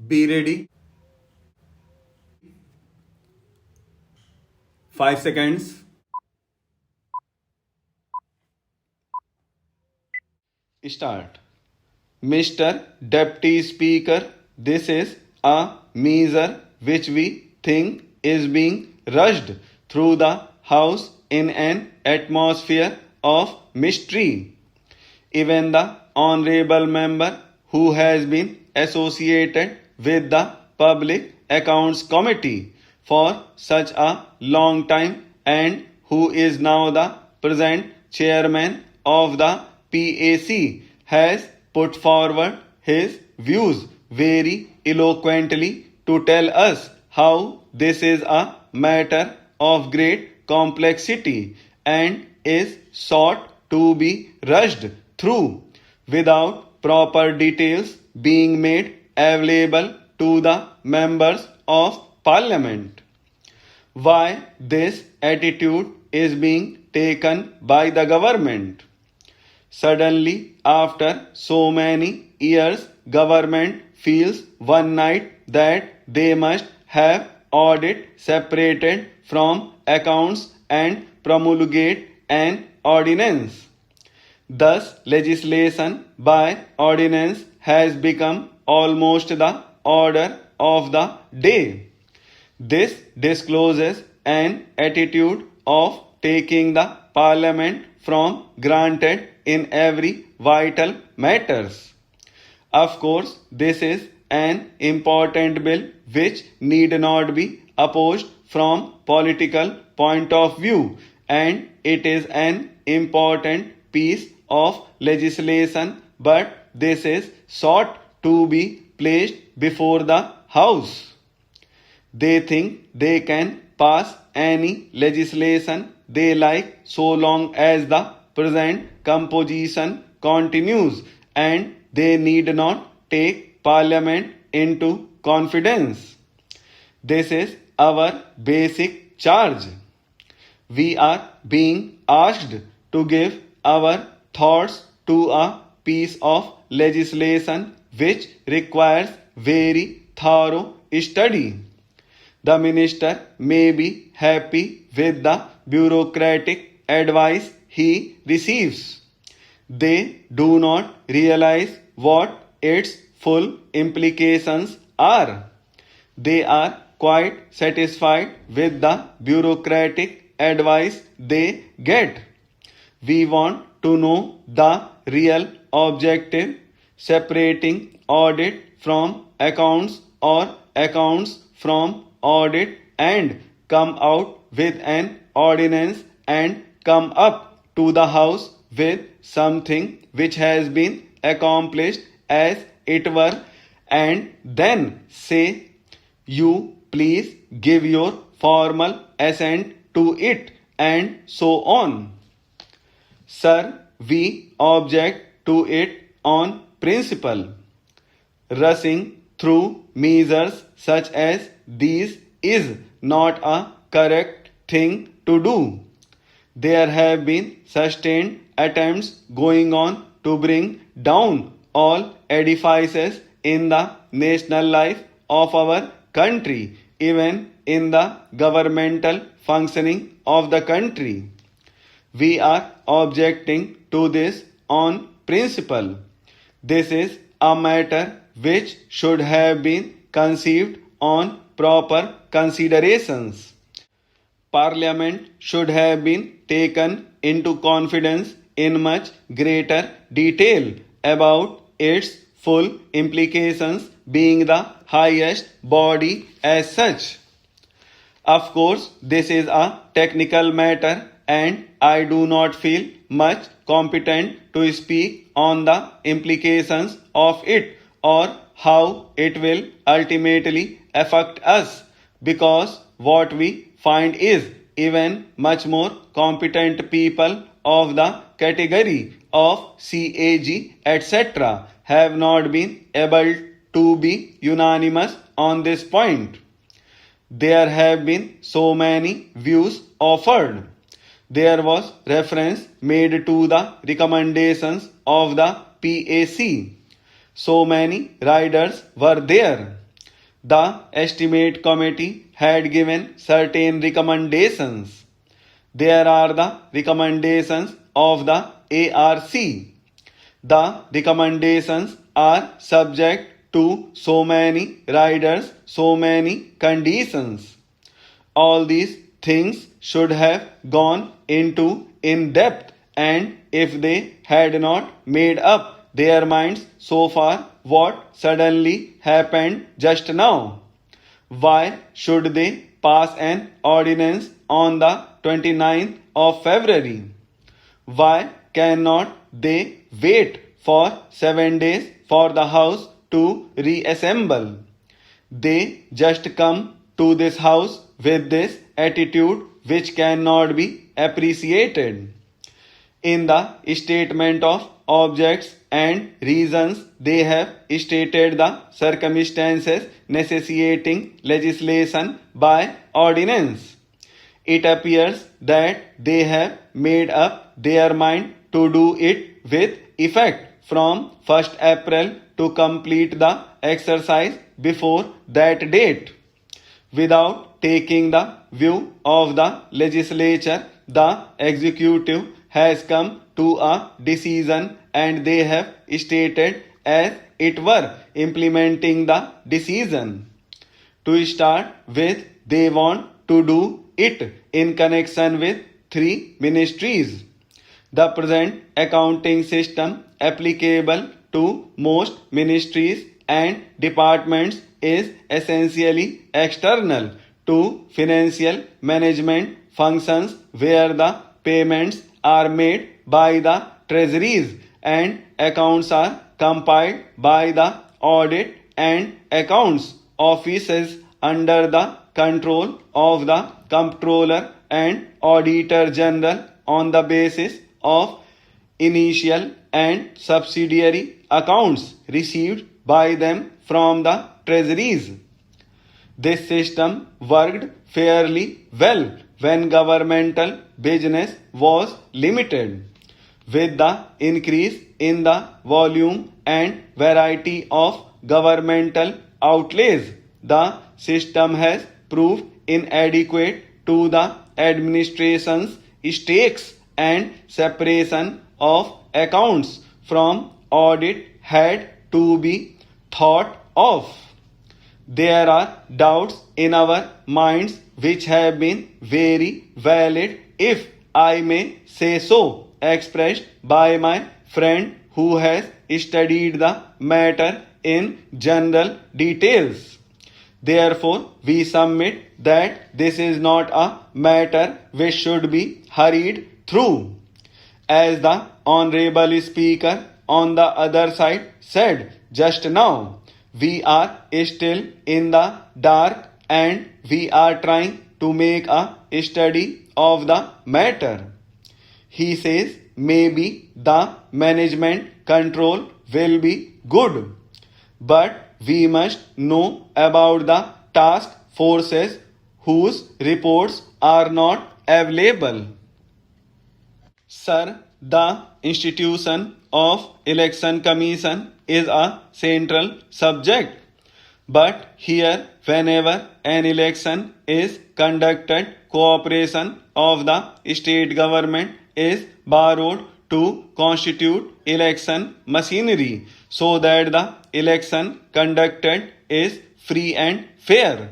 Be ready. 5 seconds. Start. Mr. Deputy Speaker, this is a measure which we think is being rushed through the House in an atmosphere of mystery. Even the honorable member who has been associated with the Public Accounts Committee for such a long time and who is now the present chairman of the PAC has put forward his views very eloquently to tell us how this is a matter of great complexity and is sought to be rushed through without proper details being made available to the members of parliament. Why this attitude is being taken by the government? Suddenly, after so many years, government feels one night that they must have audit separated from accounts and promulgate an ordinance. Thus, legislation by ordinance has become almost the order of the day. This discloses an attitude of taking the parliament from granted in every vital matters. Of course, this is an important bill which need not be opposed from political point of view, and it is an important piece of legislation, but this is sought to be placed before the House. They think they can pass any legislation they like so long as the present composition continues and they need not take parliament into confidence. This is our basic charge. We are being asked to give our thoughts to a piece of legislation which requires very thorough study. The minister may be happy with the bureaucratic advice he receives. They do not realize what its full implications are. They are quite satisfied with the bureaucratic advice they get. We want to know the real objective, separating audit from accounts or accounts from audit, and come out with an ordinance and come up to the House with something which has been accomplished as it were, and then say, you please give your formal assent to it, and so on. Sir, we object to it on principle. Rushing through measures such as these is not a correct thing to do. There have been sustained attempts going on to bring down all edifices in the national life of our country, even in the governmental functioning of the country. We are objecting to this on principle. This is a matter which should have been conceived on proper considerations. Parliament should have been taken into confidence in much greater detail about its full implications, being the highest body as such. Of course, this is a technical matter and I do not feel much competent to speak on the implications of it or how it will ultimately affect us, because what we find is even much more competent people of the category of CAG etc. have not been able to be unanimous on this point. There have been so many views offered. There was reference made to the recommendations of the PAC. So many riders were there. The estimate committee had given certain recommendations. There are the recommendations of the ARC. The recommendations are subject to so many riders, so many conditions. All these things should have gone into in depth, and if they had not made up their minds so far, what suddenly happened just now? Why should they pass an ordinance on the 29th of February? Why cannot they wait for 7 days for the House to reassemble? They just come to this House with this attitude which cannot be appreciated. In the statement of objects and reasons, they have stated the circumstances necessitating legislation by ordinance. It appears that they have made up their mind to do it with effect from 1st April to complete the exercise before that date. Without taking the view of the legislature, the executive has come to a decision, and they have stated as it were implementing the decision. To start with, they want to do it in connection with 3 ministries. The present accounting system applicable to most ministries and departments is essentially external to financial management functions, where the payments are made by the treasuries and accounts are compiled by the audit and accounts offices under the control of the comptroller and auditor general on the basis of initial and subsidiary accounts received by them from the treasuries. This system worked fairly well when governmental business was limited. With the increase in the volume and variety of governmental outlays, the system has proved inadequate to the administration's stakes, and separation of accounts from audit had to be thought of. There are doubts in our minds which have been very valid, if I may say so, expressed by my friend who has studied the matter in general details. Therefore, we submit that this is not a matter which should be hurried through. As the Honorable Speaker on the other side said just now, we are still in the dark, and we are trying to make a study of the matter. He says maybe the management control will be good, but we must know about the task forces whose reports are not available. Sir, the institution of election commission is a central subject. But here, whenever an election is conducted, cooperation of the state government is borrowed to constitute election machinery, so that the election conducted is free and fair.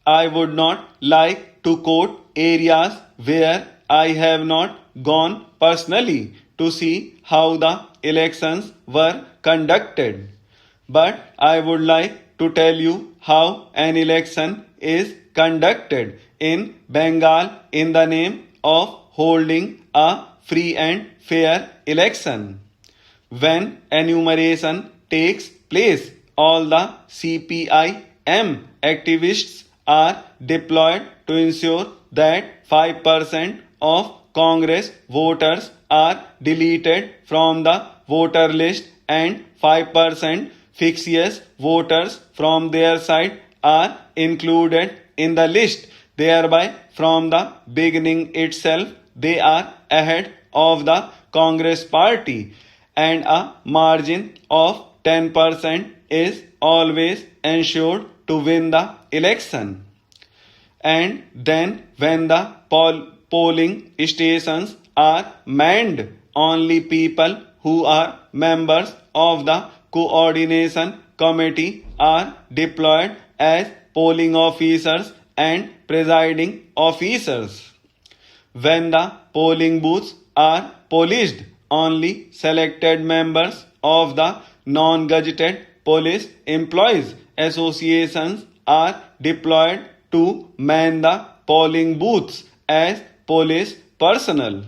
I would not like to quote areas where I have not gone personally to see how the elections were conducted. But I would like to tell you how an election is conducted in Bengal in the name of holding a free and fair election. When enumeration takes place, all the CPIM activists are deployed to ensure that 5% of Congress voters are deleted from the voter list, and 5% fictitious voters from their side are included in the list. Thereby, from the beginning itself, they are ahead of the Congress party, and a margin of 10% is always ensured to win the election. And then when the polling stations are manned, only people who are members of the coordination committee are deployed as polling officers and presiding officers. When the polling booths are policed, only selected members of the non-gazetted police employees associations are deployed to man the polling booths as police personnel.